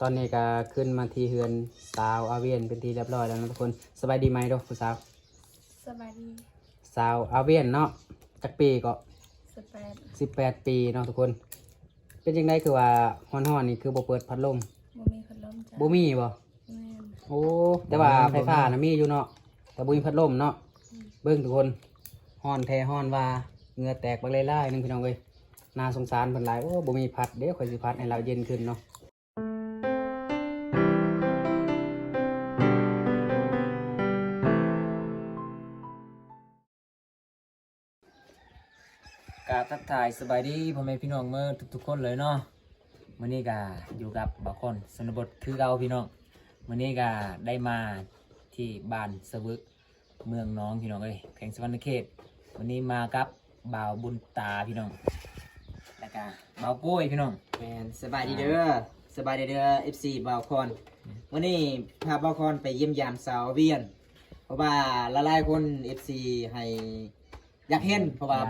ตอนนี้ก็ขึ้นมาที่เฮือนสาวอาเวียนเป็นที่เรียบร้อยแล้วนะทุกคนสบายดีไหมทุกผู้สาวสบายดีสาวอาเวียนเนาะจักปีก็18 ปีเนาะทุกคนเป็นยังไงคือว่าฮ้อนๆนี่คือบ่เปิดพัดลมบ่มีพัดลมจ้ะบ่มีบ่ แม่น โอ้แต่ว่าไฟฟ้านะมีอยู่เนาะแต่บ่มีพัดลมเนาะเบิ่งทุกคนฮ้อนแท้ฮ้อนว่าเหงื่อแตกบักหลายๆนึงพี่น้องเอ้ยน่าสงสารเพิ่นหลายโอ้บ่มีพัดเด้ข่อยสิพัดให้เราเย็นขึ้นเนาะกาทักทายสบายดีพ่อแม่พี่น้องเมื่อทุกๆคนเลยเนาะมื้อนี้ก็อยู่กับบ่าวคนชนบทคือเก่าพี่น้องมื้อนี้ก็ได้มาที่บ้านสวึกเมืองน้องพี่น้องเอ้ยแขวงสะวรรณเขตวันนี้มากับบ่าวบุญตาพี่น้องแล้วก็บ่าวโก้ยพี่น้องแมนสบายดีเด้อสบายดีเด้อ FC บาวคอนวันนี้พาบาวคอนไปเยี่ยมยามสาวเวียนเพราะว่าหลายๆคน FC ให้อยากเห็นเพราะว่า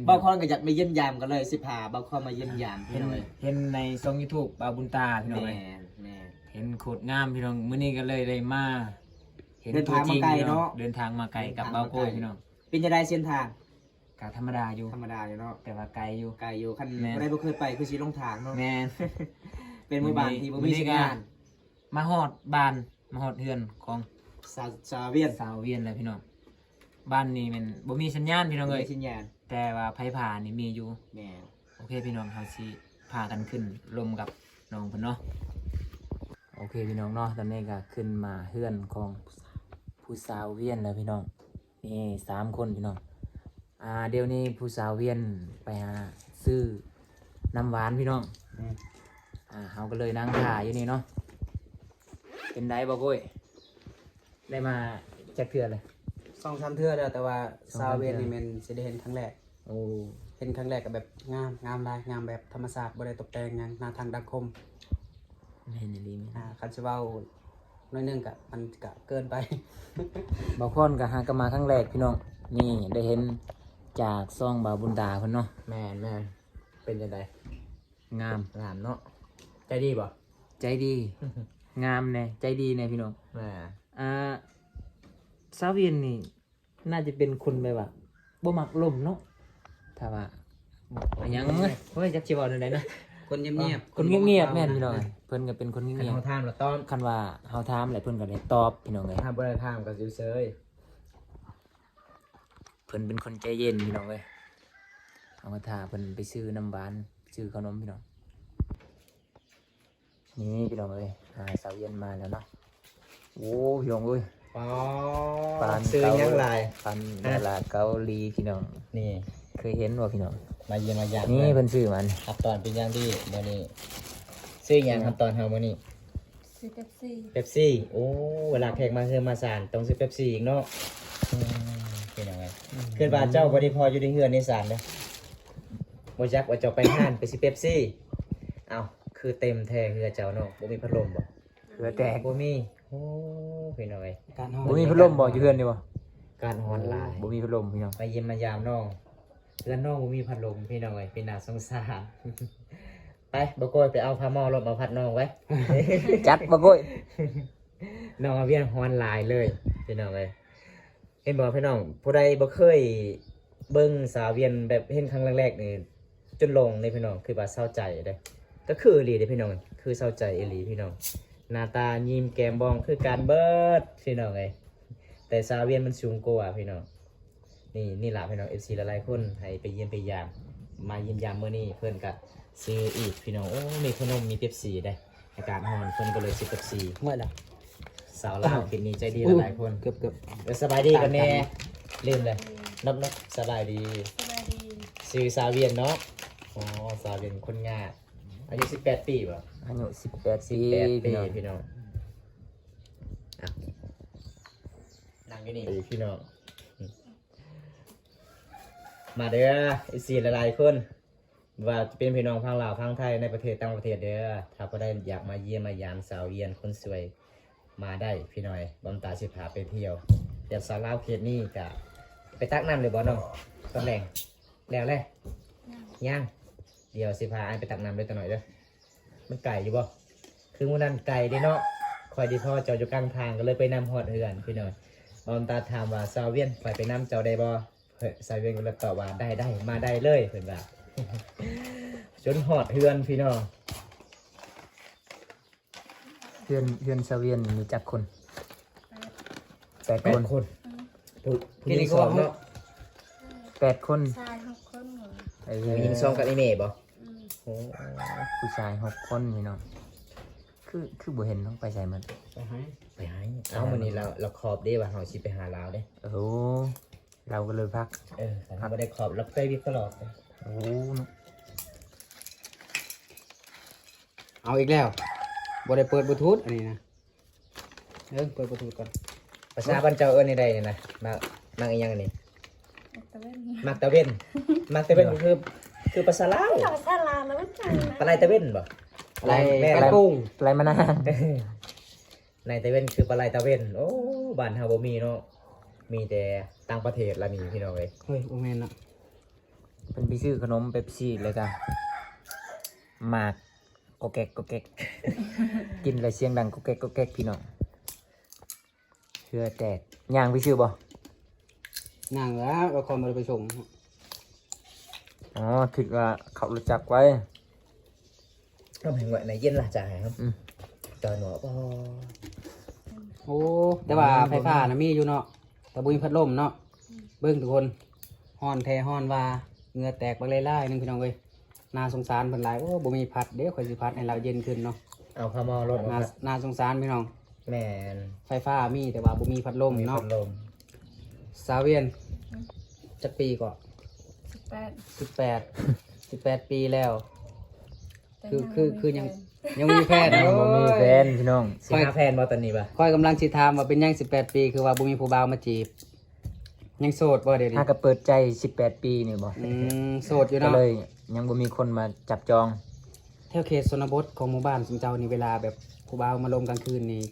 บาวคอนก็อยากไปเยี่ยมยามกันเลยสิพาบาวคอนมาเยี่ยมยามพี่น้องเอ้ย เห็นในช่อง YouTube บ่าวบุญตาพี่น้อง แม เอ้ย นแมน เห็นโคตรงามพี่น้องมื้อนี้ก็เลยได้มาเห็น เดิน ตัว ทาง จริ มาง ไกล พี่น้อง เนาะ เดินทางมาไกลกับบ่าวโก้ยพี่น้อง เป็นจะได้เส้นทาง ก็ธรรมดาอยู่ ธรรมดาอยู่เนาะ แต่ว่าไกลอยู่ ไกลอยู่คัน แม่น บ่ได้บ่เคยไปคือสิลงทางเนาะ แม่น เป็นหมู่บ้านที่บ่มีสัญญาณ มาฮอดบ้านมาฮอดเฮือนของ สาวเวียน สาวเวียนเลยพี่น้องบ้านนี้มันบ่มีสัญญาณพี่น้อง บ่ เอ้ย มีสัญญาณ แต่ว่าไผผ่านนี่มีอยู่ แมน โอเคพี่น้องเฮาสิพากันขึ้นลมกับน้องเพิ่นเนาะโอเคพี่น้องเนาะตอนนี้ก็ขึ้นมาเฮือนของผู้สาวเวียนแล้วพี่น้องนี่3คนพี่น้องเดี๋ยวนี้ผู้สาวเวียนไปหาซื้อน้ำหวานพี่น้องเฮาก็เลยนั่งถ่ายอยู่นี่เนาะเป็นไดบ่โก้ยได้มาจักเทื่อเลย 2-3 เทื่อแล้วแต่ว่าสาวเวียนนี่แม่นสิได้เห็นครั้งแรก โอ้ เห็นครั้งแรกก็แบบงามหลายงามแบบธรรมชาติบ่ได้ตกแต่งหยังหน้าทางดังคม เห็นอย่างนี้ไหม คันสิเว้าน้อยหนึงก็มันก็เกินไป บางคนก็หากันมาครั้งแรกพี่น้องนี่ได้เห็นจากซองบ่าวบุญตาเพิ่นเนาะ แม่นเป็นจังได๋ งาม งามเนาะใจดีบ่ ใจดี งามแน่ใจดีแน่พี่น้อง แม่ สาวเวียนนี่น่าจะเป็นคนแบบว่าบ่มักลมเนาะถ้าว่าอันยังเฮ้ยจักสิเว้าจังได๋นะ คนเงียบๆ คนเงียบๆแม่นพี่น้องเพิ่นก็เป็นคน คัน เงียบ เฮาถามแล้วตอบ ๆคันว่าเฮาถามแล้วเพิ่นก็ได้ตอบพี่น้องเอ้ย ถ้าบ่ได้ถามก็สิเซย เพิ่นเป็นคนใจเย็นพี่น้องเอ้ยเอามาท่าเพิ่นไปซื้อน้ำหวานซื้อขนมพี่น้องนี่พี่น้องเอ้ยสาวเย็นมาแล้วเนาะโอ้พี่น้องเอ้ย อ๋อ ปาน ซื้อหยังหลาย ปันดาราเกาหลีพี่น้อง นี่ เคยเห็นบ่พี่น้อง มาเยี่ยมมายาม นี่เพิ่นซื้อมัน ครับตอนเป็นอย่างดีมื้อนี้ซื้อหยังครับตอนเฮามื้อนี้ ซื้อเป๊ปซี่ เป๊ปซี่โอ้เวลาแขกมาเฮือมาศาลต้องซื้อเป๊ปซี่อีกเนาะเป็นยังไงคือว่าเจ้าบ่ได้พออยู่ในเฮือนในศาลเด้อบ่จักว่าเจ้าไปห้านไปซื้อเป๊ปซี่เอ้าคือเต็มแท้เฮือเจ้าเนาะบ่มีพัดลมบ่ เหือแตก บ่มีโอ้พี่น้อย การฮ้อนบ่มีพัดลมบ่อยู่เฮือนนี่บ่ การฮ้อนหลาย บ่มีพัดลมพี่น้อง ไปเยี่ยมมายามน้องเฮือนน้องบ่มีพัดลมพี่น้อยเป็นน่าสงสาร ไปบ่โกยไปเอาผ้าหม้อรถมาพัดน้องไว้ จัดบ่โก้ย น้องเอาเวียนฮอนหลายเลยพี่น้องเลยเห็นบอกพี่น้องผู้ใดบ่เคยเบิ่งสาวเวียนแบบเห็นครั้งแรกๆนี่จนลงในพี่น้องคือว่าเศร้าใจเด้ก็คืออีหลีเด้พี่น้องคือเศร้าใจอีหลีพี่น้องหน้าตายิ้มแก้มบองคือการเบิดพี่น้องเลยแต่สาวเวียนมันสูงกว่าพี่น้องนี่ล่ะพี่น้อง FC หลายๆคนให้ไปเยี่ยมไปยามมาเยี่ยมยามมื้อนี้เพิ่นก็ซื้ออีกพี่น้องโอ้มีขนมมีเป๊ปซี่ได้อากาศร้อนเพิ่นก็เลยซื้อเป๊ปซี่ เมื่อล่ะ สาวลาวกินนี้ใจดีหลายๆคน เกือบ เดี๋ยวสบายดีกันแน่ลืมเลยนับสบายดี สบายดี ซื้อสาวเวียนเนาะอ๋อสาวเวียนคนงาอายุ18 ปีป่ะ อายุ18ปี 18 ปี พี่น้อง พี่น้องอ่ะนั่งอยู่นี่พี่น้องมาเด้ออีสี่หลายๆคนว่าจะเป็นพี่น้องพังลาวพังไทยในประเทศต่างประเทศเด้อถ้าก็ได้อยากมาเยี่ยมมายามสาวเวียนคนสวยมาได้พี่น้อยบำตาสิพาไปเที่ยวเดี๋ยวสาวลาวเขตนี้จะไปตักน้ำเลยบ่น้องตอนแรงแล้วเลยย่างเดี๋ยวสิพาไอ้ไปตักน้ำเลยตัวหน่อยเด้อมันไก่อยู่บ่คือ คือมื้อนั้นไก่เด้เนาะคอยดีพ่อเจ้าอยู่กลางทางก็เลยไปนำฮอดเฮือนพี่น้องบอมตาถามว่าซาเวียนข่อยไปนำเจ้าได้บ่ซาเวียนก็เลยตอบว่าได้มาได้เลยเพิ่นว่า จนฮอดเฮือนพี่น้อง เพื่อนเซเวียนมีจักคนแปด แป ค ด น คนผู้หญิงสองเนาะ 8 คน ชาย6 คนเหรอ ผู้หญิงสองกับอีเมย์บ่ อืม โอ้ ผู้ชาย6 คนพี่น้องคือบ่เห็นต้องไปใส่มัน ไปหาเอามื้อนี้เราขอบเด้ว่าเฮาสิไปหาลาวเด้ โอ้โหเราก็เลยพัก ถ้าบ่ได้ขอบเราไปวิทย์ตลอดเลย โอ้โห เอาอีกแล้วบ่ได้เปิดบลูทูธอันนี้นะเปิดบลูทูธก่อน ภาษาบ้านเจ้าเอิ้นได้นี่นะมักอีหยังอันนี้ ตะเวน มักตะเว้นมักตะเว้นก็คือภาษาลาว ภาษาลาวแล้วมันจังนะ ปลาไหลตะเว้นบ่ อะไร แม่ กระกุ้ง อะไรมานาน ในตะเว้นคือปลาไหลตะเว้นโอ้บ้านเฮาบ่มีเนาะมีแต่ต่างประเทศละนี่พี่น้องเอ้ย เฮ้ยโอแมนนะ เป็นพี่ซื้อขนมเป๊ปซี่เลยกันหมากก็แก๊กก็แก๊ก กินแล้วเสียงดังก็แก๊กก็แก๊กพี่น้องเชื่อแตกย่างพี่ซื้อบ่ นั่งแล้วเราคอมมาไปส่ง อ๋อถึกว่าเขารู้จักไว้ ก็แม่งว่าในเย็นล่ะจ้าครับ อืม จอยหนอบ่ โอ้แต่ว่าไฟฟ้านะมีอยู่เนาะแต่บุญพัดลมเนาะเบิ่งทุกคนฮ้อนแท้ฮ้อนว่าเหงื่อแตกบักไล่ๆนึงพี่น้องเอ้ยน่าสงสารเพิ่นหลายโอ้บ่มีพัดเด้ข่อยสิพัดให้เราเย็นขึ้นเนาะ เอาพมอรถ น่าสงสารพี่น้อง แม่น ไฟฟ้ามีแต่ว่าบ่มีพัดลม มี เนาะ พัดลม สาวเวียนจักปีก็ 18 18ปีแล้ว แต่ คือยังมีแฟน บ่มีแฟนพี่น้อง สิหาแฟนบ่ตอนนี้บ่ ค่อยกำลังสิถามว่าเป็นยัง18 ปีคือว่าบ่มีผู้บ่าวมาจีบ ยังโสดบ่เดี๋ยวนี้ ถ้าก็เปิดใจ18 ปีนี่บ่ โสดอยู่ ก็ เนาะ เลยยังบ่มีคนมาจับจอง แถวเขตชนบทของหมู่บ้านสุมเจ้านี่เวลาแบบผู้บ่าวมาลมกลางคืนนี่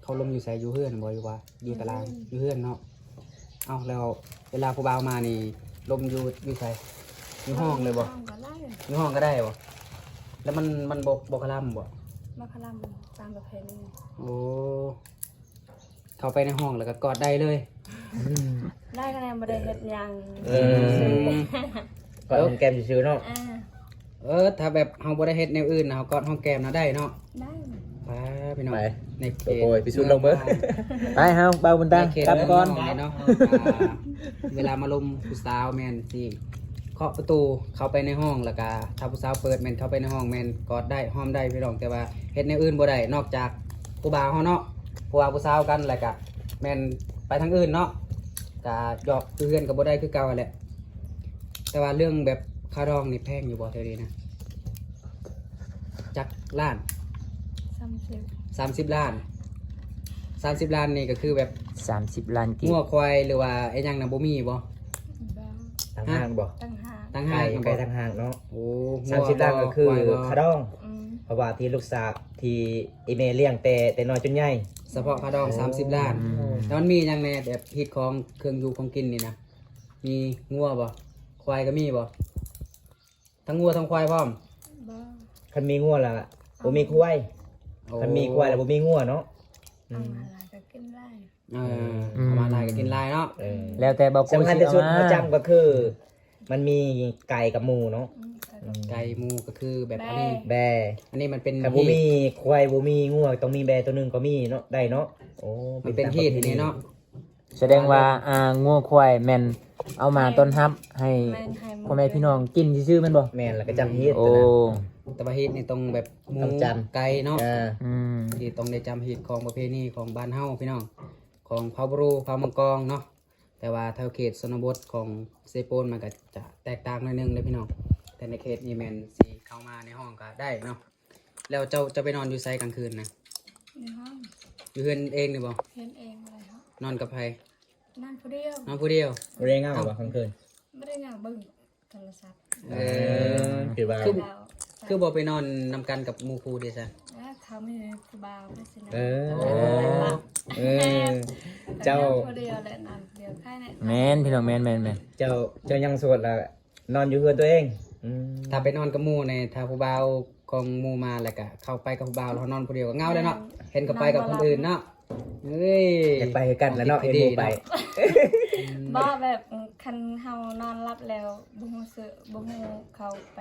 เขาลมอยู่ไสอยู่เฮือนบ่อยู่ว่าอยู่ตารางอยู่เฮือนเนาะเอ้าแล้วเวลาผู้บ่าวมานี่ลมอยู่ไสอยู่ห้องเลยบ่ ห้องก็ไล่ อยู่ห้องก็ได้บ่แล้วมันบ่คล่ำบ่ มาคลำตามประเพณี โอ้เข้าไปในห้องแล้วก็กอดได้เลย ได้คะแนนบ่ได้เฮ็ดหยัง ก็แกมซื่อๆเนาะ ถ้าแบบเฮาบ่ได้เฮ็ดแนวอื่นนะเฮากอดห้องแก้มนะได้เนาะ ได้ ไปพี่น้อง ไป ในเขต โอ้ยพิสูจน์ลงเบิ่ง ไปเฮาเบาบนตัง ในเขต กลับก่อน เมืงเนาะเวลามาลมผู้สาวแม่นสิเคาะประตูเข้าไปในห้องแล้วก็ถ้าผู้สาวเปิดแม่นเข้าไปในห้องแม่นกอดได้หอมได้พี่น้องแต่ว่าเฮ็ดแนวอื่นบ่ได้นอกจากผู้บ่าวเฮาเนาะผู้บ่าวผู้สาวกันแล้วก็แม่นไปทางอื่นเนาะก็หยอกเพื่อนก็บ่ได้คือเก่าแหละแต่ว่าเรื่องแบบค่าดองนี่แพงอยู่บ่เท่านี้นะจักล้าน 30 30 ล้าน30 ล้านนี่ก็คือแบบ 30 ล้านกี งัวควายหรือว่าไอ้หยังน่ะบ่มีบ่ บ่ ทางห้างบ่ ตั้งหาก ตั้ง ไก่ ห้าง ไก่ทางห้างเนาะ โอ้ 30ล้านก็คือคาดอง อืม เพราะว่าที่ลูกสาวที่อีเมเลี้ยงแต่น้อยจนใหญ่ เฉพาะค่าดอง30 ล้านแล้วมันมีหยังแน่แบบฮิตของเครื่องอยู่ของกินนี่นะมีงัวบ่ควายก็มีบ่ทั้งงัวทั้งควายพร้อม บ่ คันมีงัวล่ะบ่มีควาย โอ้ คันมีควายแล้วบ่มีงัวเนาะ เอามาหลายก็กินได้ เอามาลายก็กินลายเนาะ เออ แล้วแต่เบากู สำคัญ สิ ที่สุด เอา เขา มา จำก็คือ มันมีไก่กับหมูเนาะ ไก่หมูก็คือแบบอันนี้ แบ อันนี้มันเป็น ถ้าบ่มีควายบ่มีงัวต้องมีแบตัวหนึงก็มีเนาะได้เนาะโอ้ มันเป็นที่ทีนี้เนาะ แสดงว่างัวควายแม่นเอามาต้นรับให้ แม่นให้หมด พ่อแม่พี่น้องกินซื่อๆแม่นบ่ แม่นแล้วก็จำเฮ็ด โอ้ ตัวนั้น แต่ว่าฮิตนี่ต้องแบบหมู ต้องจำ ไก่เนาะ อ่า อืม ที่ต้องได้จำฮิตของประเพณีของบ้านเฮาพี่น้องของเผาบรูเผามังกรเนาะแต่ว่าแถวเขตชนบทของเซโปนมันก็จะแตกต่างหน่อยนึงเลยพี่น้องแต่ในเขตนี้แมนสีเข้ามาในห้องก็ได้เนาะแล้วเจ้าจะไปนอนอยู่ไซกลางคืนนะ ในห้อง อยู่เฮือนเองหรือบ่ เฮ็ดเองเลยครับ นอนกับใคร นั่นผู้เดียวน อนผู้เดียว บ่ได้เงาบ่กลางคืน ไม่ได้อยากเบิ่งโทรศัพท์ เอ คือว่า คือ แล้ว คือบ่ไปนอนนำกันกับหมู่ครูเด้ซะ แล้วเขามีผู้บ่าวด้วยสินะ เออ โอ้ เออเจ้า ผู้เดียวแหละนั่นเดียวใครเนี่ย แม่นพี่น้องแม่นแม่นแม่น เจ้ายังโสดล่ะนอนอยู่เฮือนตัวเองอืม ถ้าไปนอนกับหมู่ในถ้าผู้บ่าว ของหมู่มาแล้วก็เข้าไปกับผู้บ่าวแล้วเขานอนผู้เดียวก็เหงาเลยเนาะเห็นก็ไปกับคนอื่นเนาะเอ้ย อยากไปกันแล้วเนาะเอ็นโมไป บ่แบบคันเฮานอนหลับแล้วบ่ฮู้สึกบ่ฮู้เขาไป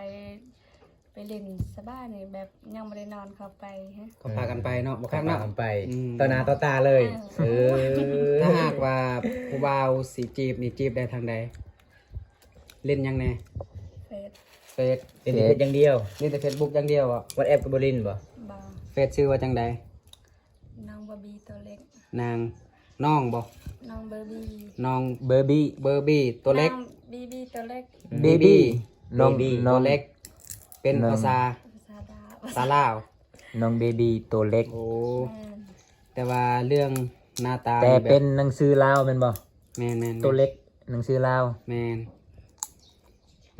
เล่นสบายนี่แบบยังบ่ได้นอนเขาไปฮะ เขาพากันไปเนาะบ่ ข้า คักเนาะ ไป อืม ต่อหน้าต่อตาเลยเออ ถ้าหากว่าผู้บ่าวสิจีบนี่จีบได้ทางใดเล่นยังแน่ เฟซ เฟซ เป็นเพชรอย่างเดียว เล่นแต่ Facebook อย่างเดียวอ่ะ วัดแอปกับบรินบ่ บ่ เฟซชื่อว่าจังใด น้องบอบบี้ตัวเล็ก นางน้องบ่ น้องเบอร์บี้ น้อง เบอร์บี้ เบอร์บี้ตัวเล็ก น้องบีบี้ตัวเล็ก เบบี้น้อง Baby น้ ตั อ ว ง เล็ก เป็นภาษา ภาษาดาว ภาษาลาว น้องเบบี้ตัวเล็ก โอ้ แม่น แต่ว่าเรื่องหน้าตา แต่ นี่แบบ เป็นหนังสือลาวแม่นบ่ แม่นแม่น ตัวเล็กหนังสือลาว แม่น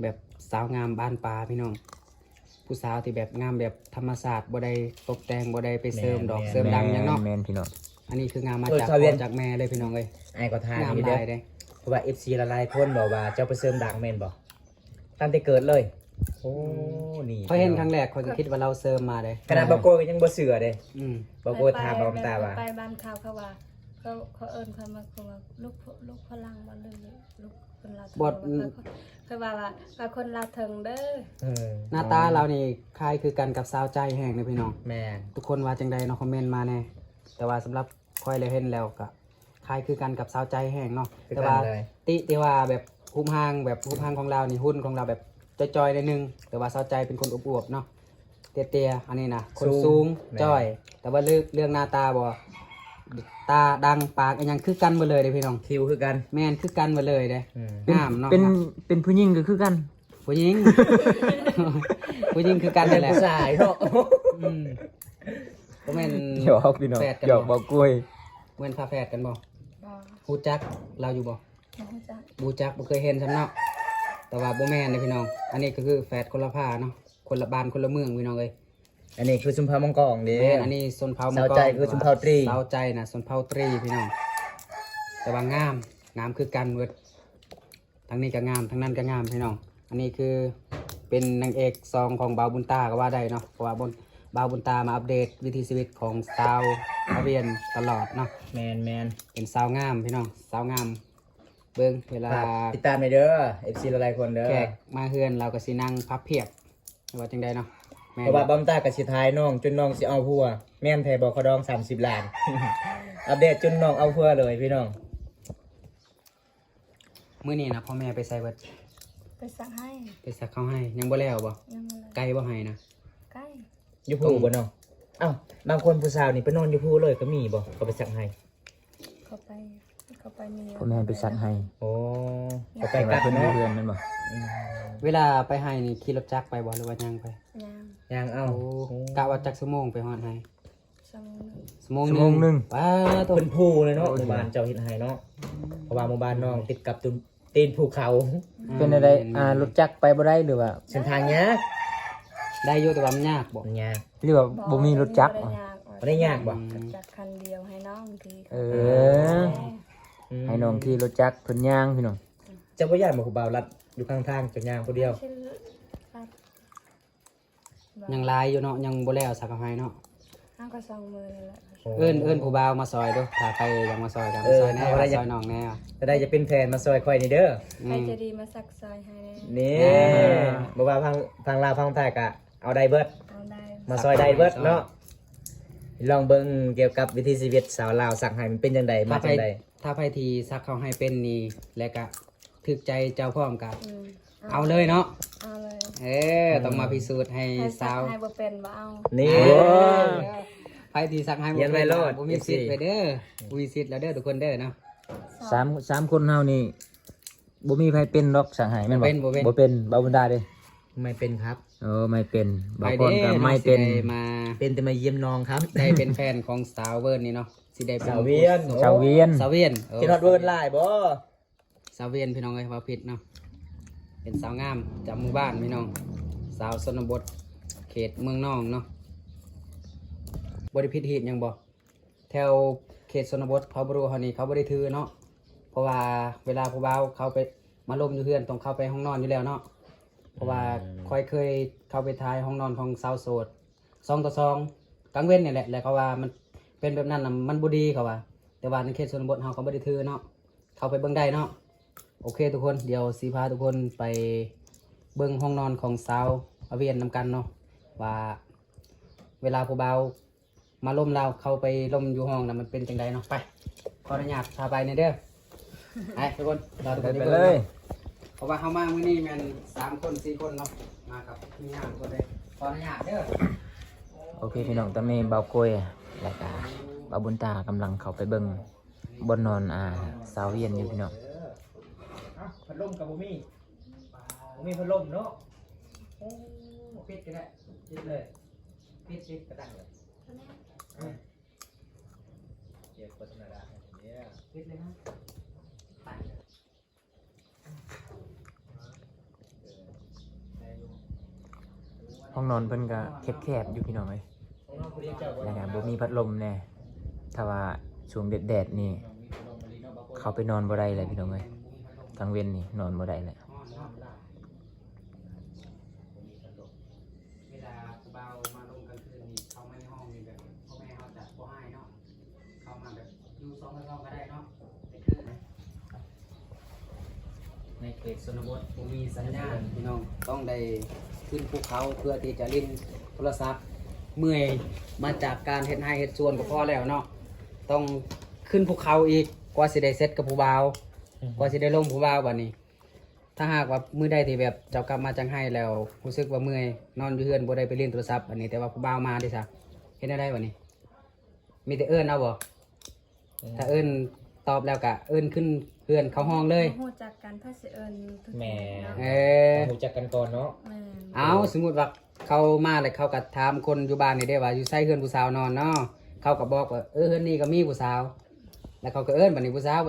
แบบสาวงามบ้านป่าพี่น้อง ผู้สาวที่แบบงามแบบธรรมศาสตร์บ่ได้ตกแต่งบ่ได้ไปเสริมดอกเสริมดังหยังเนาะ แม่นพี่น้อง อันนี้คืองามมา เออ จาก ชาวเวี พ่ ยน อจากแม่เลยพี่น้องเอ้ย ไอ้ก็ทาน งาม นี่ ห เด้ ลา อย เด้ เพราะว่า FC ละลายคนบอกว่าเจ้าไปเสริมดังแม่นบ่ตั้งแต่เกิดเลยโอ้นี่ พอเห็นครั้งแรกคนก็คิดว่าเราเสริมมาเลย ขนาดบาโก้ยังบ่เสือเด้ อืม บาโก้ถามบาตาว่า ไปบ้านเขาเขาว่าเขาเอิ้นเขามาเขาว่าลูกพลังบ่เลยลูกคนลาวเขาว่าคนลาวเถิงเด้อ เออ หน้าตาเรานี่คล้ายคือกันกับสาวใจแห้งเลยพี่น้อง แม่น ทุกคนว่าจังใดเนาะคอมเมนต์มาแน่แต่ว่าสำหรับค่อยเลยเห็นแล้วก็คล้ายคือกันกับสาวใจแห้งเนาะ คือ แต่ กัน ว่า เลย ติที่ว่าแบบหุ้มห้างแบบหุ้มห้างของเรานี่หุ้นของเราแบบจอยๆนิดนึงแต่ว่าสาวใจเป็นคนอวบๆเนาะเตี้ยๆอันนี้นะคนสูงจ้อย แต่ว่าเรื่องหน้าตาบ่ตาดังปากอันยังคือกันหมดเลยเด้พี่น้อง คิวคือกัน แม่นคือกันหมดเลยเด้ อืม งามเนาะ เป็นผู้หญิงก็คือกัน ผู้หญิง ผู้หญิงคือกัน เป็ นี่ น แหละ ผู้ชายเนาะ อืมบ่แม่น หยอกพี่น้อง แฝดกัน หยอก บ่ บอกกล้วย เหมือนพาแฝดกันบ่ บ่ ฮู้จักเราอยู่บ่ บ่ฮู้จัก บูจักบ่เคยเห็นซำเนาะแต่ว่าบ่แม่นเด้พี่น้อง อันนี้ก็คือแฝดคนละผ้าเนาะคนละบ้านคนละเมืองพี่น้องเอ้ย อันนี้คือชุมพามังกรเด้ แม่นอันนี้ชนเผ่ามังกร สาวใจคือชนเผ่าตรี สาวใจน่ะชนเผ่าตรีพี่น้อง แต่ว่างามงามคือกันเบิดทั้งนี้ก็งามทั้งนั้นก็งามพี่น้อง อันนี้คือเป็นนางเอกซองของบ่าวบุญตาก็ว่าได้เนาะเพราะว่าบ่าวบุญตามาอัปเดตวิถีชีวิตของสาวอาเวียนตลอดเนาะ แมน เป็นสาวงามพี่น้องสาวงาม เบิ่งเวลา ติดตามไปเด้อ FC หลายๆคนเด้อ แขกมาเฮือนเราก็สินั่งพับเพียบว่าจังใดเนาะแม่ เพราะว่าบัมตากับสิทายน้องจนน้องสิเอาพัวแม่นแท้บอกเขาดอง30 ล้าน อัปเดตจนน้องเอาพัวเลยพี่น้อง มื้อนี้นะพ่อแม่ไปใส่เบิด ไปสั่งให้ ไปสักเขาให้ยังบ่แล้วบ่ ยังมาเลย ไกลบ่ให้นะ ใกล้ อยู่ภูบ่น้องเอ้าบางคนผู้สาวนี่ไปนอนอยู่ภูเลยก็มีบ่เขาไปสักให้ เขาไปมี พ่อแม่ไปซักให้ โอ้เขาไป ไป กัด เพิ่นอยู่ เนาะ เรือนแม่นบ่ เวลาไปให้นี่ขี่รถจักรไปบ่หรือว่ายังไป ยัง ย่างเอ้า โอ้กะว่าจักชั่วโมงไปฮอดให้ สมองหนึ่ง ชั่วโมง ชั่วโมงหนึง ว้าตัว เป็นภูเลยเนาะหมู่บ้านเจ้าเฮ็ดให้เนาะเพราะว่าหมู่บ้านน้องติดกับตีนภูเขา เป็นอะไรรถจักรไปบ่ได้หรือว่า เส้นทางยาก ได้อยู่แต่ว่ามันยากบ่ มันยาก หรือว่าบ่มีรถจักร บ่ อ๋อ ได้ยาก บ่ได้ยากบ่ จักรคันเดียวให้น้องที เออ ให้น้องขี่รถจักรเพิ่นย่างพี่น้อง เจ้าบ่ย่านบ่ผู้บ่าวรัดอยู่ข้างทางจนย่างผู้เดียว ยังหลายอยู่เนาะยังบ่แล้วสักเขาให้เนาะ ห้างก็สองมือนี่แหละ เอิ้นผู้บ่าวมาซอยเด้อถ้าใครอยากมาซอยกัน เออ ซอยแน่ เอาอะไร ว่า อยาก ซอยน้องแน่ จะได้จะเป็นแฟนมาซอยข่อยนี่เด้อ ใครจะดีมาสักซอยให้แน่ นี่บ่ว่าพังลาวพังไทยก็เอาได้เบิด เอาได้ มาซอยได้เบิดเนาะลองเบิ่งเกี่ยวกับวิถีชีวิตสาวลาวสักให้มันเป็นจังไดมา ถ้า จั ไผ งได ถ้าไผที่ซักเขาให้เป็นนี่และก็ถึกใจเจ้าพร้อมกับ อืม เอาเลยเนาะ เอาเลย ต้องมาพิสูจน์ให้ ให้สั สาก ว ให้บ่เป็นบ่เอา นี่ ไผที่ซักให้บ่ เรียนไว้โลด บ่มีสิทธิ์ไปเด้อบ่มีสิทธิ์แล้วเด้อทุกคนเด้อเนาะ สามคนเฮานี่บ่มีใครเป็นดอกสังหายแม่นบ่ บ่เป็น บ่เป็นบ่าวบุญตาเด้ ไม่เป็นครับ ไม่เป็น ไป บางค เด้ นก็ อ ไม่ เนาะ เป็น สิได้มา เป็นแต่มาเยี่ยมน้องครับ ได้เป็นแฟนของสาวเวิร์นนี่เนาะสิได้เป็น สาวเวียน ชาวเวียน สาวเวียน กินฮอดเวิร์ดหลายบ่ สาวเวียนพี่น้องเอ้ยว่าผิดเนาะเป็นสาวงามจากหมู่บ้านพี่น้องสาวชนบทเขตเมืองนองเนาะบ่ได้ผิดเหตุหยังบ่แถวเขตชนบทเขาบ่รู้เฮานี่เขาบ่ได้ถือเนาะเพราะว่าเวลาผู้บ่าวเขาไปมาลมอยู่เฮือนต้องเข้าไปห้องนอนอยู่แล้วเนาะเพราะว่าค่อยเคย เข้าไปทายห้องนอนของสาวโสด2 ต่อ 2กลางเว้นนี่แหละแล้วเขาว่ามันเป็นแบบนั้นน่ะมันบ่ดีเขาว่าแต่ว่าในเขตชนบทเฮาก็บ่ได้ถือเนาะเข้าไปเบิ่งได้เนาะโอเคทุกคนเดี๋ยวสิพาทุกคนไปเบิ่งห้องนอนของสาวอาเวียนนำกันเนาะว่าเวลาผู้บ่าวมาล่มเราเข้าไปล่มอยู่ห้องน่ะมันเป็นจังไดเนาะไปขออนุญาตพาไปในเด้อไปทุกคนรอทุกคน ไป บิ่ง เลย เพราะว่าเขามามื้อนี้แม่น3 คน 4 คนเนาะมากับพี่ย่างคนเลยขออนุญาตเด้อ โอเคพี่น้องตอนนี้เบาโกยแล้วก็เบาบุญตากำลังเข้าไปเบิ่งบนนอนสาวเวียนอยู่พี่น้อง พัดลมกับบ่มีพัดลมเนาะโอ้ปิดก็ได้ปิดเลยปิดก็ได้เลยเดี๋ยวโฆษณาได้เนี่ย ปิดเลยนะไป ห้องนอนเพิ่นก็แคบๆอยู่พี่น้องเอ้ย ของน้องผู้เรียนเจ้าบ่ แล้วก็บ่มีพัดลมแน่ถ้าว่าช่วงแดดๆนี่เข้าไปนอนบ่ได้เลยพี่น้องเอ้ยกลางเว้นนี่นอนบ่ได้เลย เวลาผู้บ่าวมาลงกลางคืนนี่เข้ามาในห้องนี่แบบพ่อแม่เขาจะบ่ให้เนาะเข้ามาแบบอยู่2 ต่อ 2ก็ได้เนาะแต่คือในเขตชนบทบ่มีสัญญาณพี่น้องต้องได้ขึ้นภูเขาเพื่อที่จะเล่นโทรศัพท์เมื่อยมาจากการเฮ็ดให้เฮ็ดสวนก็พอแล้วเนาะต้องขึ้นภูเขาอีกกว่าสิได้เซตกับผู้บ่าวกว่าสิได้ลงผู้บ่าวบัดนี้ ถ้าหากว่ามื้อใดที่แบบเจ้ากลับมาจังให้แล้วรู้สึกว่าเมื่อยนอนอยู่เฮือนบ่ได้ไปเล่นโทรศัพท์อันนี้แต่ว่าผู้บ่าวมาดิซะเฮ็ดได้บัดนี้ มีแต่เอิ้นเอาบ่ถ้าเอิ้นตอบแล้วก็เอิ้นขึ้นเฮือนเข้าห้องเลย ฮู้จักกันพาสิเอิ้นทุก แม่ ทีเนาะ เออ ต้องรู้จักกันก่อนเนาะ แม่น เอาสมมุติว่าเขามาแล้วเขาก็ถามคนอยู่บ้านนี่ได้ว่าอยู่ไสเฮือนผู้สาวนอนเนาะเขาก็บอกว่าเฮือนนี้ก็มีผู้สาว แล้วเขาก็เอิ้นบัดนี้ผู้สาว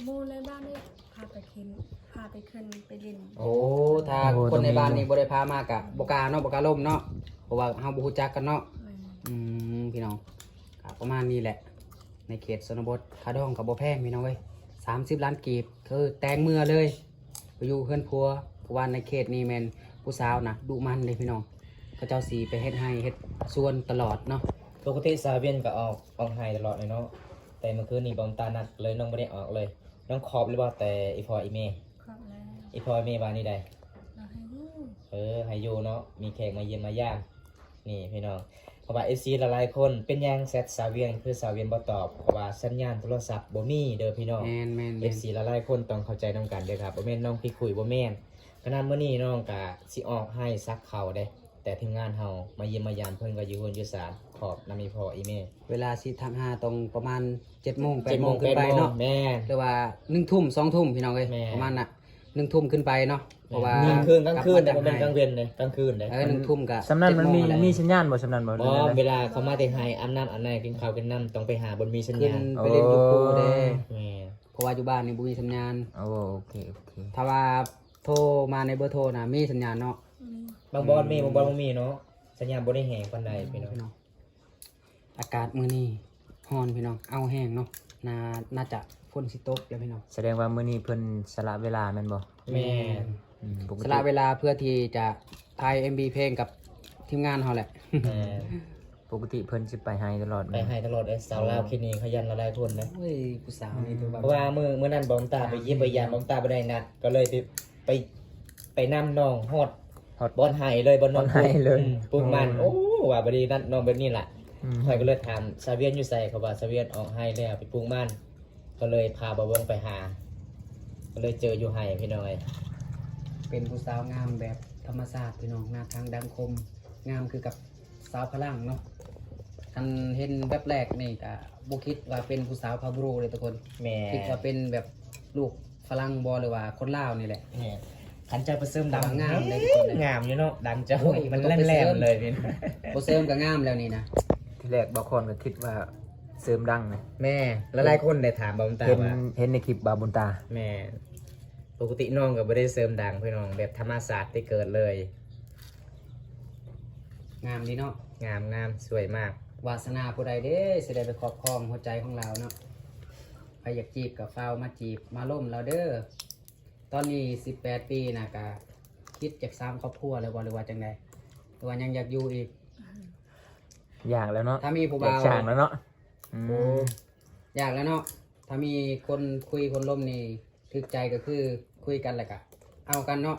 หมู่ในบ้านนี่พาไปกินพาไปขึ้นไปเล่น โอ้ถ้าคนในบ้านนี่บ่ได้พามากะบ่กล้าเนาะบ่กล้าล่มเนาะเพราะว่าเฮาบ่ฮู้จักกันเนาะ แม่น พี่น้องก็ประมาณนี้แหละ ในเขตชนบทค่าดองกับบ่แพงพี่น้องเว้ย30 ล้านกีบคือแต่งเมื่อเลยไปอยู่เฮือนพัวเพราะว่าในเขตนี้แม่นผู้สาวนะดุมันเลยพี่น้องเขาเจ้าสีไปเฮ็ดให้เฮ็ดสวนตลอดเนาะ ปกติสาวเวียนก็ออกให้ตลอดเลยเนาะแต่เมื่อคืนนี้บอมตานัดเลยน้องบ่ได้ออกเลยน้องขอบหรือว่าแต่อีพออีเม ครอบแล้ว อีพออีเมบ้านนี้ได้ เราให้ฮู้ ให้อยู่เนาะมีแขกมาเยี่ยมมาย่างนี่พี่น้องเพราะว่า FC หลายๆคนเป็นหยังแซดสาวเวียนคือสาวเวียนบ่ตอบเพราะว่าสัญญาณโทรศัพท์บ่มีเด้อพี่น้อง แม่น FC หลายๆคนต้องเข้าใจนำกันเด้อครับบ่แม่นน้องพี่คุยบ่แม่นขนาดมื้อนี้น้องก็สิออกให้ซักเขาเด้ แต่ทีมงานเฮามาเยี่ยมมายามเพิ่นก็อยู่เพิ่นอยู่ศาลขอบนำมีพ่ออีเม เวลาสิทำ5ตรงประมาณ7 โมง 7 8 โมงขึ้นไปเนาะ แม่น หรือว่า1 ทุ่ม2 ทุ่มพี่น้องเอ้ย แม่ ประมาณน่ะ1 ทุ่มขึ้นไปเนาะเพราะว่า นี่คืนกลางคืนแต่ ก บ่ ลั แม่น ม กลางเว้นเด้กลางคืนเด้ 1 ทุ่มก็ สำนั้นมันมี 7 โงอะไร มีสัญญาณบ่สำนั้นบ่ บ่ หรืออะไร เวลาเขามาแต่ให้อาบน้ำอาบในกินข้าวกินน้ำต้องไปหาบนมีสัญ ขึ้น ญาณ ไปเล่นอยู่ปูเด้ แม่น เพราะว่าอยู่บ้านนี่บ่มีสัญญาณ โอเคโอเค ถ้าว่าโทรมาในเบอร์โทรนะมีสัญญาณเนาะ มี บางบอนมีบางบอนบ่มีเนาะสัญญาณบ่ได้แหงปานใดพี่น้อง พี่น้องอากาศมื้อนี้ร้อนพี่น้องเอาแห้งเนาะน่าจะฝนสิตกแล้วพี่น้อง แสดงว่ามื้อนี้เพิ่นสละเวลาแม่นบ่ แม่น ปก ส ติ ละเวลาเพื่อที่จะถ่าย MV เพลงกับทีมงานเฮาแหละ แม่น ปกติเพิ่นสิไปให้ตลอด ไป แม่น ให้ตลอดเด้สาวลาวคิดนี่ขยันหลายคนนะ โอ้ยผู้สาวนี่ถือว่า เพราะว่ามื้อนั้นบอมตาไปเยี่ยมไปยามบอมตาบ่ได้นัดก็เลยไปนำน้องฮอด ฮอด บอลไห้เลยบอลน้อง บอลไห้เลย ปลูกมันโอ้ว่าบ่ดีนัดน้องแบบนี้ล่ะ อืม ข่อยก็เลยถามซาเวียนอยู่ใส่เขาว่าซาเวียนออกให้แล้วไปปลูกมันก็เลยพาบ่าวงไปหา ก็เลยเจออยู่ไห้พี่น้องเอ้ย เป็นผู้สาวงามแบบธรรมชาติพี่น้องหน้าทางดังคมงามคือกับสาวพลังเนาะคันเห็นแบบแรกนี่ก็บ่คิดว่าเป็นผู้สาวพาบรูเลยทุกคน แม่ คิดว่าเป็นแบบลูกฝรั่งบ่หรือว่าคนลาวนี่แหละ แม่ขันใจไปเสริมดัง งามเลยทุกคนเลย งามอยู่เนาะดังจะ โอ้ย มัน มันต้องไป แหลม เสริม ๆเลยพี่น้อง บ่เสริมก็งามแล้วนี่นะ ทีแรกบางคนก็คิดว่าเสริมดังนะ แม่แล้วหลายคนได้ถามบอมตา เห็น ว่า เห็นในคลิปบาบุญตา แม่ปกติน้องก็บ่ได้เสริมดังพี่น้องแบบธรรมศาสตร์ที่เกิดเลย งามดีเนาะ งามงามสวยมาก วาสนาผู้ใดเด้สิได้ไปครอบครองหัวใจของเราเนาะใครอยากจีบกับฟ้าวมาจีบมาล่มเราเด้อตอนนี้18 ปีนะกะ คิดจาก3ครอบครัวเลยบ่หรือว่าจังไดหรือว่ายังอยากอยู่อีก อย่างแล้วเนาะ ถ้ามีผู้ อยาก บ่าว ช่างแล้วเนาะ โอ้อยากแล้วเนาะถ้ามีคนคุยคนล้มนี่ถึกใจก็คือคุยกันแหละกะเอากันเนาะ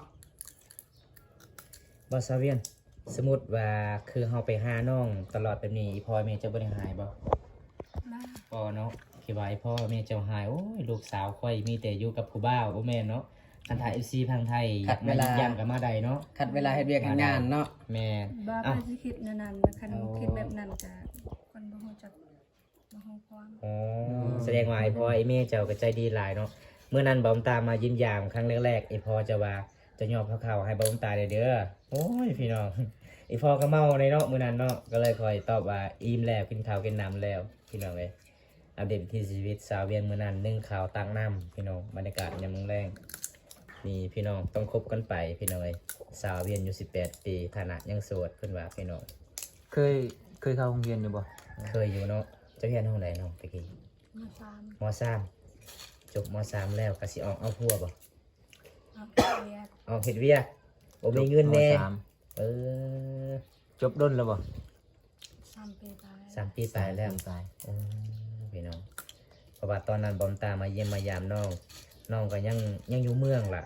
บ่ซาเวียนสมมุติว่าคือเฮาไปหาน้องตลอดแบบนี้อีพ่อแม่เจ้าบ่ได้หายบ่ มา พ่อเนาะคิดว่าอีพ่อแม่เจ้าหายโอ้ยลูกสาวค่อยมีแต่อยู่กับผู้บ่าวบ่แม่นเนาะคันถ่าย FC พังไทยอยากมาย่ำก็มาได้เนาะ คัดเวลาเฮ็ดเวียกเฮ็ดงานเนาะ แม่น บ่ อ้าว ไปสิคิดแนวนั้นนะคัน โอ้ คิดแบบนั้นก็คนบ่ฮู้จักบ่ฮู้ความ อ๋อแสดงว่าไอ้พ่อไอ้แม่เจ้าก็ใจดีหลายเนาะเมื่อนั้นบอมตามายิ้มยามครั้งแรกๆไอ้พ่อจะว่าจะยอมเข้าให้บอมตาเด้อโอ้ยพี่น้องไอ้พ่อก็เมาในเนาะมื้อนั้นเนาะก็เลยคอยตอบว่าอิ่มแล้วกินข้าวกินน้ำแล้วพี่น้องเอ้ยอัปเดตที่ชีวิตสาวเวียงมื้อนั้นนึ่งข้าวตักน้ำพี่น้องบรรยากาศยามมื้อแลงนี่พี่น้องต้องคบกันไปพี่น้องเอ้ยสาวเวียงอยู่18ปีฐานะยังโสดเพิ่นว่าพี่น้อง เคยเข้าโรงเรียนอยู่บ่ เคยอยู่เนาะเจะเรียนห้องไหนน้องตะกี้ มาสาม มสามจบมสามแล้วก็สิออกเอาพัวบ่ เอาเรียก ออกเฮ็ดเวียกบ่มีเงินแน่ สาม เออ จบด้นแล้วบ่ 3 ปีไป 3 ปีตายแล้ว ตาย เออพี่น้องเพราะว่าตอนนั้นบอมตามาเยี่ยมมายามน้องน้องก็ยังอยู่เมืองล่ะ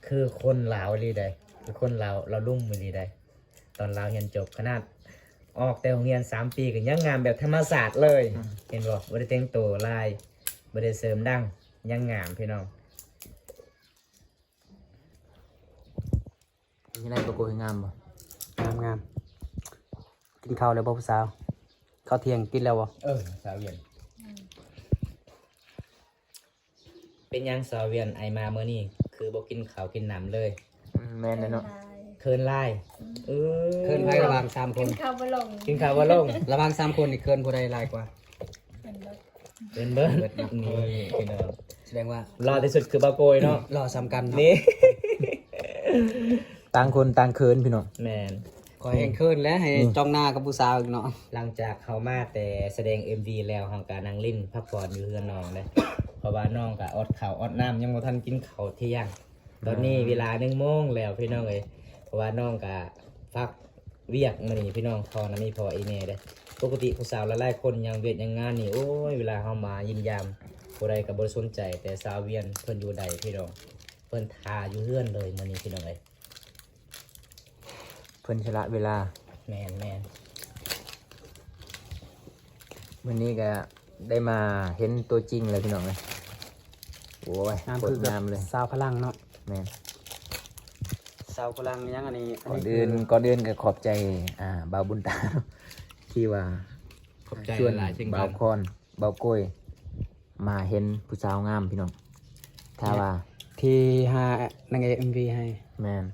คือคนลาวอีหลีใดคือคนลาวเราลุ่มอีหลีใดตอนลาวเรียนจบขนาดออกแต่โรงเรียน3 ปีก็ยังงามแบบธรรมศาสตร์เลย เห็นบ่บ่ได้แต่งตัวลายบ่ได้เสริมดังยังงามพี่น้อง ยังไงประโกยงามบ่ งามกินข้าวแล้วบ่ผู้สาวข้าวเที่ยงกินแล้วบ่ สาวเวียนเป็นยังสาวเวียนไอมาเมื่อนี้คือบ่กินข้าวกินน้ำเลย แม่นแล้วเนาะ เคินไล่เออ เคินไผระหว่าง3ค กิ น นข้าวบ่ลง กินข้าวว่าลง ระหว่าง3คนนี่เคินผู้ใดหลายกว่า เป็นแบบ เป็นเบิร์ดนี่พี่น้อง แสดงว่าร อที่สุดคือบาโกยเนาะ รอซ้ำกันเนาะ นี่ ต่างคนต่างเคินพี่น้อง แมน ขอให้เคินและให้จ้องหน้ากับผู้สาวอีกเนาะ หลังจากเขามาแต่แสดง MV แล้วเฮาก็นั่งลิ้นพักผ่อนอยู่เฮือนน้องเลยเพราะว่าน้องก็อดข้าวอดน้ำยังบ่ทันกินข้าวเที่ยงตอนนี้เวลา1 โมงแล้วพี่น้องเอ้ยเพราะว่าน้องก็พักเวียกมื้อนี้พี่น้องพอนะมีพออีแม่เด้ปกติผู้สาวหลายๆคนยังเวียกยังงานนี่โอ้ยเวลาเฮามายิ้มยามผู้ใดก็บ่ได้สนใจแต่สาวเวียนเพิ่นอยู่ใดพี่น้องเพิ่นทาอยู่เฮือนเลยมื้อนี้พี่น้องเอ้ย เพิ่นชละเวลา แมน วันนี้ก็ได้มาเห็นตัวจริงเลยพี่น้องเลยโอ้ย งาม โค คื ต อ รงามเลย สาวพลังเนาะ แม่น สาวพลังยังอันนี้ ก่อนเดินก็ขอบใจบ่าวบุญตา ที่ว่า ขอบใจ ชวน หลายๆเช่น บ่า กั วน คอนบ่าวโก้ยมาเห็นผู้สาวงามพี่น้องถ้าว่า ที่หานางเอก MV ให้ แม่น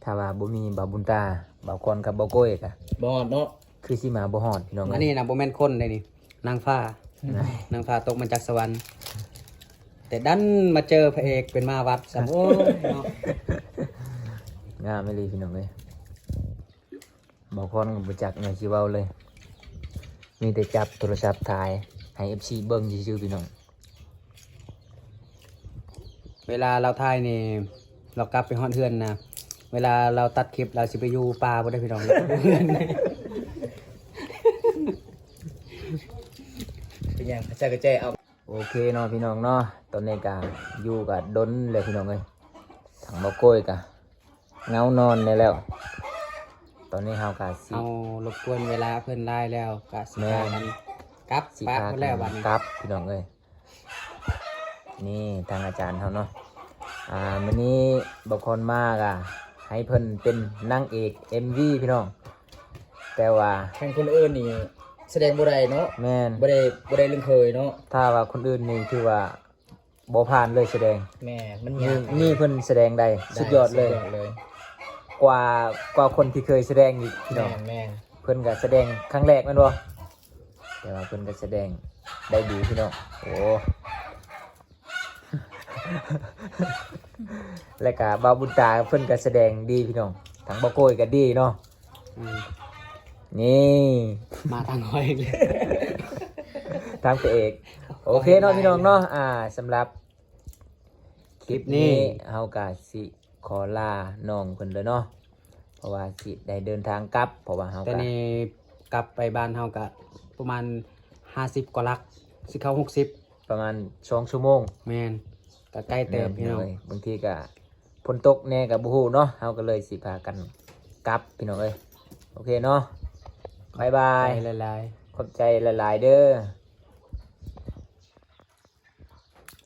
ถ้าว่าบ่มีบ่าวบุญตาบ่าวคอนกับบ่าวโก้ยก็ บอดเนาะ คือสิมาบ่ฮอดพี่น้อง อันนี้นะบ่แม่นคนเลยนี่นางฟ้า นะ นางฟ้าตกมาจากสวรรค์ แต่ดันมาเจอพระเอกเป็นมาวัดสามโอ้ยเนาะ งามไม่เลยพี่น้องเลยบ่าวคอนก็บ่จักแนวสิเว้าเลย มีแต่จับโทรศัพท์ถ่ายให้ FC เบิ่งซื่อๆพี่น้อง เวลาเราถ่ายนี่เรากลับไปฮอดเฮือนนะเวลาเราตัดคลิปเราสิไปอยู่ป่าบ่ได้พี่น้องเราอยู่เฮือน เป็นยังพระเจ้ากระเจเอา โอเคเนาะพี่น้องเนาะตอนนี้ก็อยู่กับดนเลยพี่น้องเลยทางบ่โก้ยก็เงานอนได้แล้ว ตอนนี้เฮาก็สิ เอารบกวนเวลาเพิ่นได้แล้วก็สิ แม่ พากันกลับ สิ ปะ พา เพิ่น กั แล้ว น บัดนี้ กลับพี่น้องเลยนี่ทางอาจารย์เขาเนาะมื้อนี้บ่คนมากให้เพิ่นเป็นนางเอก MV พี่น้องแต่ว่า แข่งคนอื่นนี่แสดงบ่ได้เนาะ แม่น บ่ได้เรื่องเคยเนาะ ถ้าว่าคนอื่นนี่คือว่าบ่ผ่านเลยแสดง แม่มัน นี่ ยาก นี่เพิ่นแสดงได้สุดยอดเลย กว่าคนที่เคยแสดงอีกพี่น้อง แม่ เพิ่นก็แสดงครั้งแรกแม่นบ่แต่ว่าเพิ่นก็แสดงได้ดีพี่น้องโอ้ แล้วก็บ่าวบุญตาเพิ่นก็แสดงดีพี่น้องทั้งบ่าวโกยก็ดีเนาะ อืม นี่ มาทางคอยเลย ทางพระเอกโอเคเนาะพี่น้องเนาะสำหรับคลิปนี้เฮาก็สิ ขอลาน้องเพิ่นเลยเนาะเพราะว่าสิได้เดินทางกลับเพราะว่าเฮา แต่ ก็ นี่กลับไปบ้านเฮาก็ประมาณ50กว่าลักสิเข้า60ประมาณ2ชั่วโมง แม่นก็ใกล้เติบพี่น้อง เลยบางทีก็ฝนตกแน่ก็บ่ฮู้เนาะเฮาก็เลยสิพากันกลับพี่น้องเอ้ยโอเคเนาะบ๊ายบาย ไปหลาย ขอบใจหลายๆเด้อ